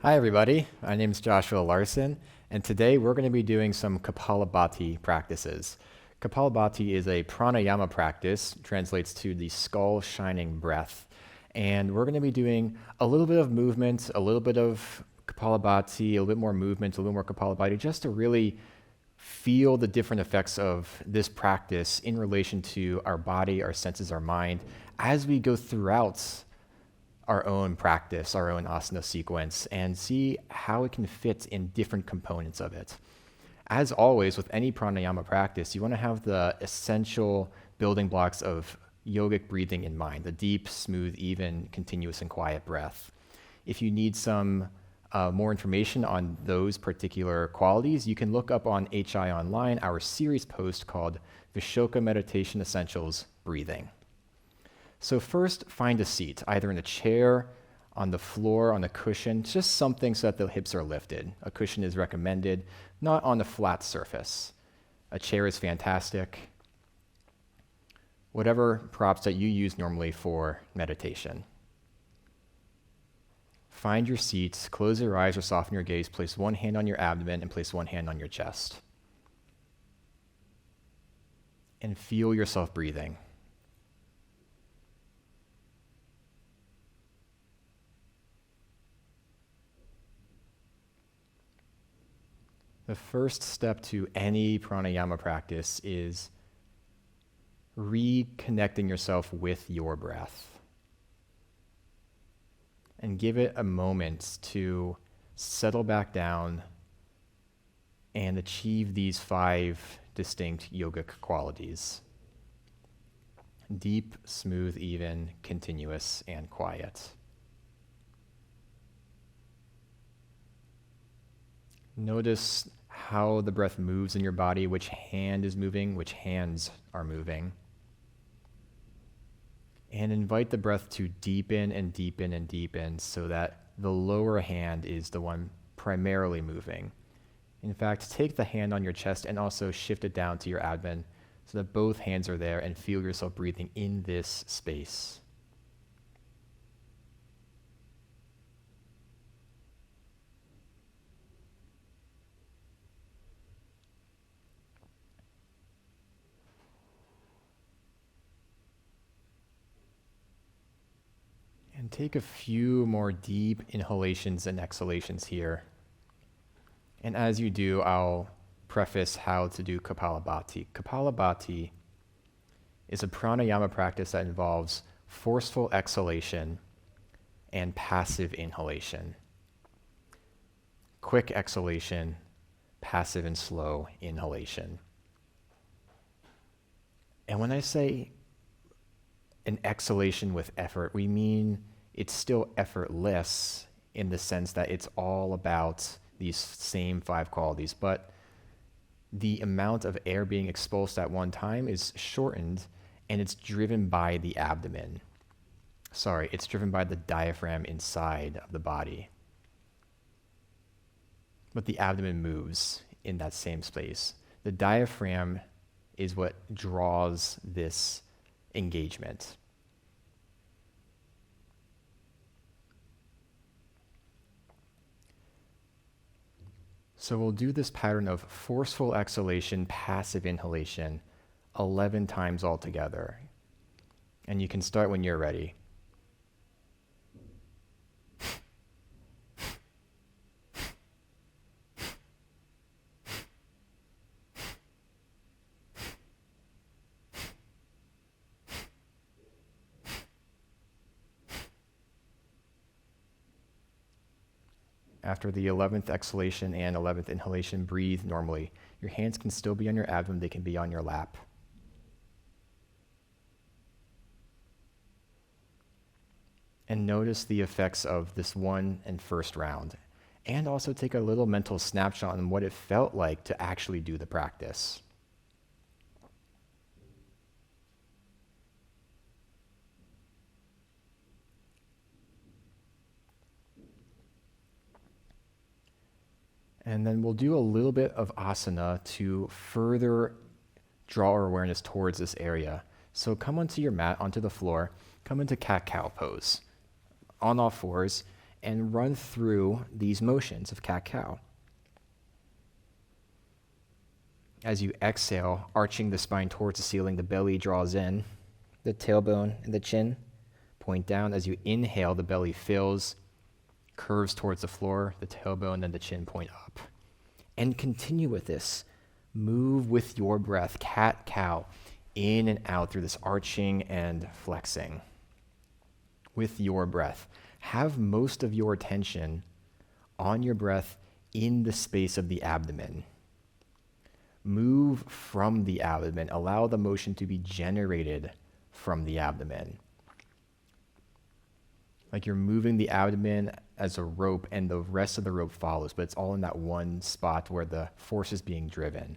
Hi everybody, my name is Joshua Larson, and today we're going to be doing some Kapalabhati practices. Kapalabhati is a pranayama practice, translates to the skull-shinning breath, and we're going to be doing a little bit of movement, a little bit of Kapalabhati, a little bit more movement, a little more Kapalabhati, just to really feel the different effects of this practice in relation to our body, our senses, our mind, as we go throughout our own practice, our own asana sequence, and see how it can fit in different components of it. As always, with any pranayama practice, you want to have the essential building blocks of yogic breathing in mind, the deep, smooth, even, continuous, and quiet breath. If you need some more information on those particular qualities, you can look up on HI Online our series post called Vishoka Meditation Essentials Breathing. So first, find a seat, either in a chair, on the floor, on a cushion, just something so that the hips are lifted. A cushion is recommended, not on a flat surface. A chair is fantastic. Whatever props that you use normally for meditation. Find your seat, close your eyes or soften your gaze, place one hand on your abdomen and place one hand on your chest. And feel yourself breathing. The first step to any pranayama practice is reconnecting yourself with your breath. And give it a moment to settle back down and achieve these 5 distinct yogic qualities: deep, smooth, even, continuous, and quiet. Notice how the breath moves in your body, which hand is moving, which hands are moving. And invite the breath to deepen and deepen and deepen so that the lower hand is the one primarily moving. In fact, take the hand on your chest and also shift it down to your abdomen so that both hands are there, and feel yourself breathing in this space. And take a few more deep inhalations and exhalations here. And as you do, I'll preface how to do Kapalabhati. Kapalabhati is a pranayama practice that involves forceful exhalation and passive inhalation. Quick exhalation, passive and slow inhalation. And when I say an exhalation with effort, we mean it's still effortless in the sense that it's all about these same 5 qualities, but the amount of air being expulsed at one time is shortened, and it's driven by the abdomen. It's driven by the diaphragm inside of the body. But the abdomen moves in that same space. The diaphragm is what draws this engagement. So we'll do this pattern of forceful exhalation, passive inhalation, 11 times altogether. And you can start when you're ready. After the 11th exhalation and 11th inhalation, breathe normally. Your hands can still be on your abdomen, they can be on your lap. And notice the effects of this one and first round. And also take a little mental snapshot on what it felt like to actually do the practice. And then we'll do a little bit of asana to further draw our awareness towards this area. So come onto your mat, onto the floor, come into cat-cow pose, on all fours, and run through these motions of cat-cow. As you exhale, arching the spine towards the ceiling, the belly draws in, the tailbone and the chin point down. As you inhale, the belly fills, curves towards the floor, the tailbone and the chin point up. And continue with this. Move with your breath, cat-cow, in and out through this arching and flexing. With your breath. Have most of your attention on your breath in the space of the abdomen. Move from the abdomen. Allow the motion to be generated from the abdomen. Like you're moving the abdomen as a rope and the rest of the rope follows, but it's all in that one spot where the force is being driven.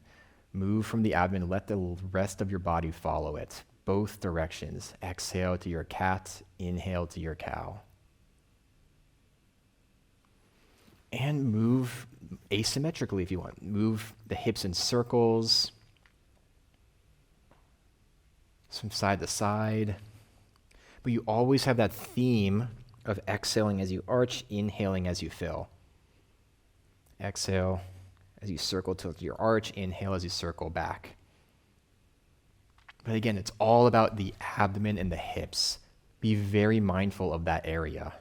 Move from the abdomen, let the rest of your body follow it. Both directions. Exhale to your cat, inhale to your cow. And move asymmetrically if you want. Move the hips in circles, from side to side. But you always have that theme of exhaling as you arch, inhaling as you fill. Exhale as you circle to your arch, inhale as you circle back. But again, it's all about the abdomen and the hips. Be very mindful of that area.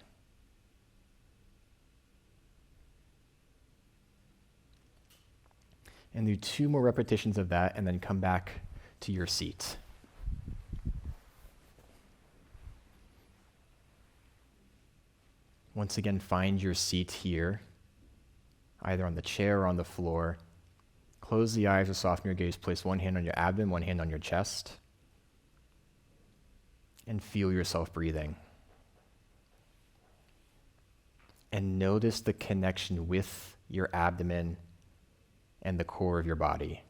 And do 2 more repetitions of that, and then come back to your seat. Once again, find your seat here, either on the chair or on the floor. Close the eyes or soften your gaze. Place one hand on your abdomen, one hand on your chest. And feel yourself breathing. And notice the connection with your abdomen and the core of your body.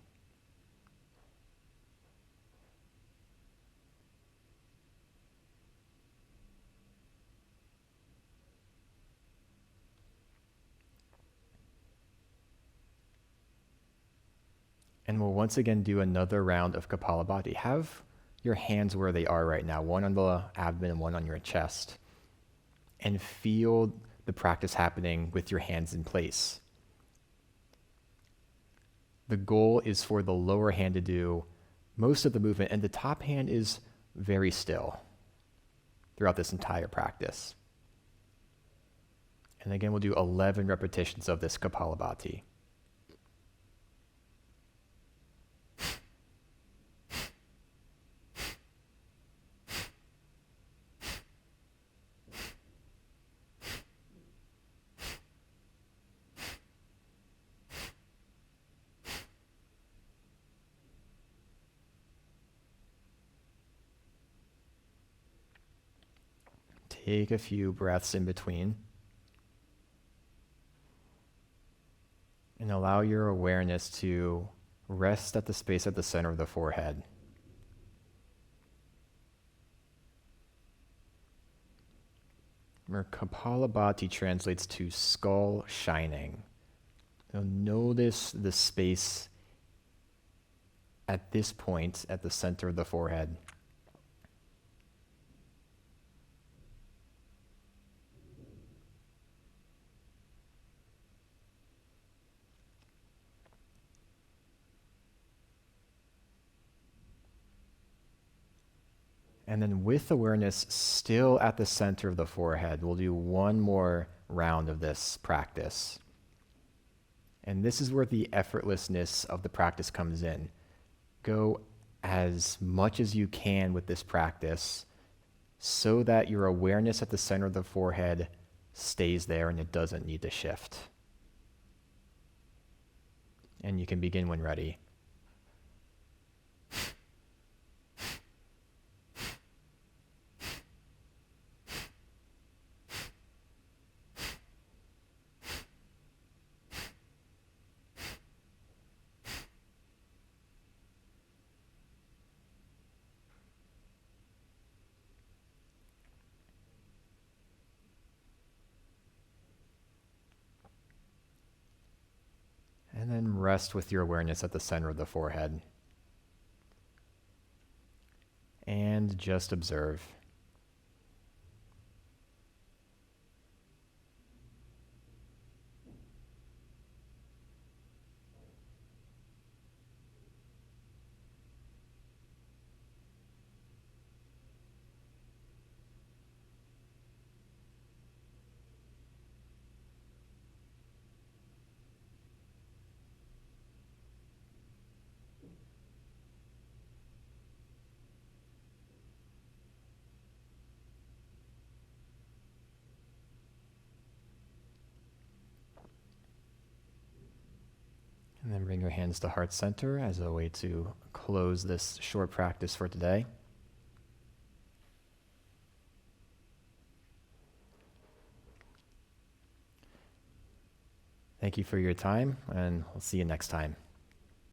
And we'll once again do another round of Kapalabhati. Have your hands where they are right now, one on the abdomen and one on your chest. And feel the practice happening with your hands in place. The goal is for the lower hand to do most of the movement, and the top hand is very still throughout this entire practice. And again, we'll do 11 repetitions of this Kapalabhati. Take a few breaths in between. And allow your awareness to rest at the space at the center of the forehead. Remember, Kapalabhati translates to skull-shinning. So notice the space at this point at the center of the forehead. And then with awareness still at the center of the forehead, we'll do one more round of this practice. And this is where the effortlessness of the practice comes in. Go as much as you can with this practice so that your awareness at the center of the forehead stays there and it doesn't need to shift. And you can begin when ready. And then rest with your awareness at the center of the forehead. And just observe. And then bring your hands to heart center as a way to close this short practice for today. Thank you for your time, and we'll see you next time.